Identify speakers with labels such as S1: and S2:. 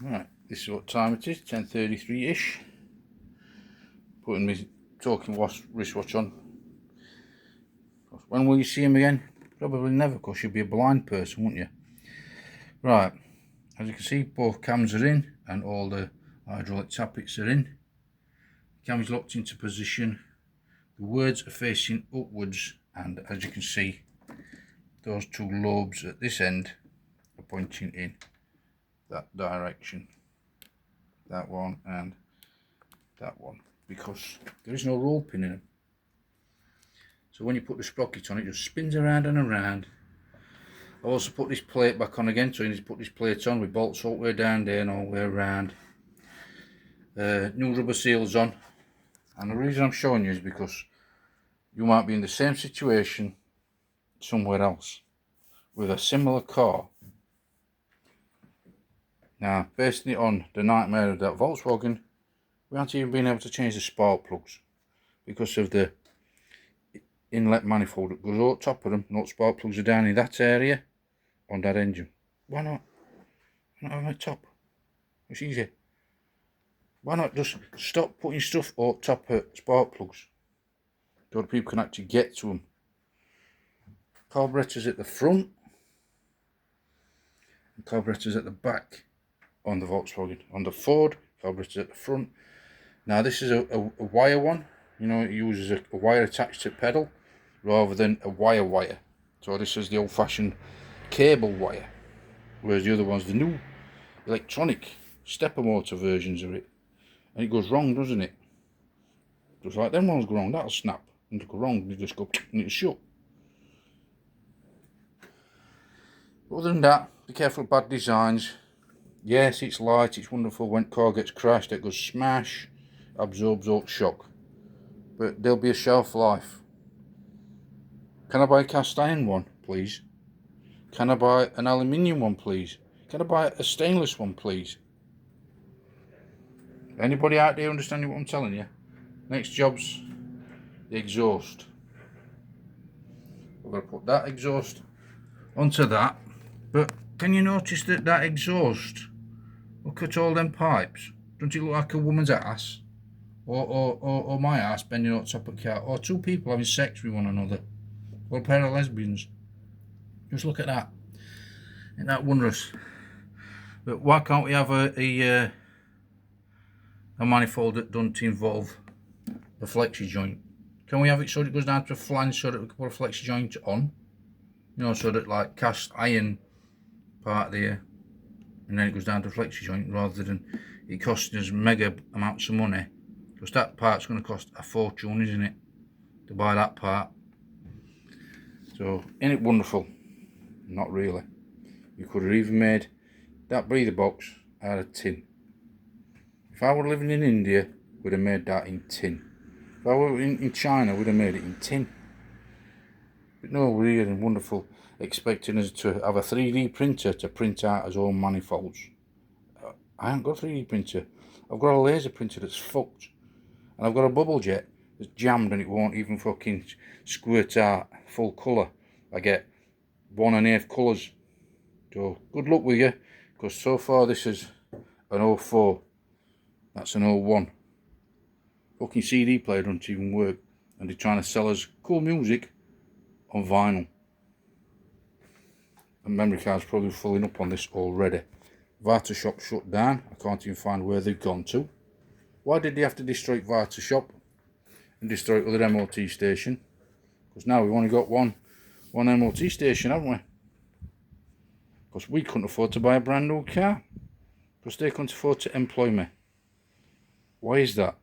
S1: Right, this is what time it is, 10:33ish. Putting my talking wristwatch on. When will you see him again? Probably never, because you'd be a blind person, wouldn't you? Right, as you can see, both cams are in and all the hydraulic tappets are in. The cam is locked into position. The words are facing upwards, and as you can see, those two lobes at this end are pointing in that direction. That one and that one, because there is no roll pin in them. So when you put the sprocket on, it just spins around and around. I also put this plate back on again, so you need to put this plate on with bolts all the way down there and all the way around. New rubber seals on, and the reason I'm showing you is because you might be in the same situation somewhere else with a similar car. Now, basing it on the nightmare of that Volkswagen, we haven't even been able to change the spark plugs because of the inlet manifold that goes on top of them. No spark plugs are down in that area on that engine. Why not? Why not have them at top? It's easy. Why not just stop putting stuff up top of spark plugs so that people can actually get to them? Carburetors at the front and carburetors at the back on the Volkswagen. On the Ford, carburetors at the front. Now this is a wire one. You know, it uses a wire attached to the pedal rather than a wire. So this is the old-fashioned cable wire, whereas the other one's the new electronic stepper motor versions of it. And it goes wrong, doesn't it? Just like them ones go wrong, that'll snap. And it'll go wrong, you just go and it'll shut. But other than that, be careful of bad designs. Yes, it's light, it's wonderful when car gets crashed, it goes smash, absorbs all shock. But there'll be a shelf life. Can I buy a cast iron one, please? Can I buy an aluminium one, please? Can I buy a stainless one, please? Anybody out there understanding what I'm telling you? Next job's the exhaust. We're going to put that exhaust onto that. But can you notice that exhaust? Look at all them pipes. Doesn't it look like a woman's ass? Or my ass bending on top of a car? Or two people having sex with one another? Or a pair of lesbians? Just look at that. Isn't that wondrous? But why can't we have a manifold that doesn't involve a flexi joint? Can we have it so it goes down to a flange so that we can put a flexi joint on? You know, so that like cast iron part there, and then it goes down to a flexi joint rather than it costing us mega amounts of money. Because that part's going to cost a fortune, isn't it? To buy that part. So, isn't it wonderful? Not really. You could have even made that breather box out of tin. If I were living in India, we'd have made that in tin. If I were in China, we'd have made it in tin. But no, we're here in wonderful, expecting us to have a 3D printer to print out his own manifolds. I haven't got a 3D printer. I've got a laser printer that's fucked. And I've got a bubble jet that's jammed and it won't even fucking squirt out full colour. I get 1 1/8 colours. So good luck with you, because so far this is an 04. That's an 01. Fucking CD player doesn't even work. And they're trying to sell us cool music on vinyl. And memory cards probably filling up on this already. Vata Shop shut down. I can't even find where they've gone to. Why did they have to destroy Vata Shop and destroy other MOT station? Because now we've only got one MOT station, haven't we? Because we couldn't afford to buy a brand new car. Because they couldn't afford to employ me. Why is that?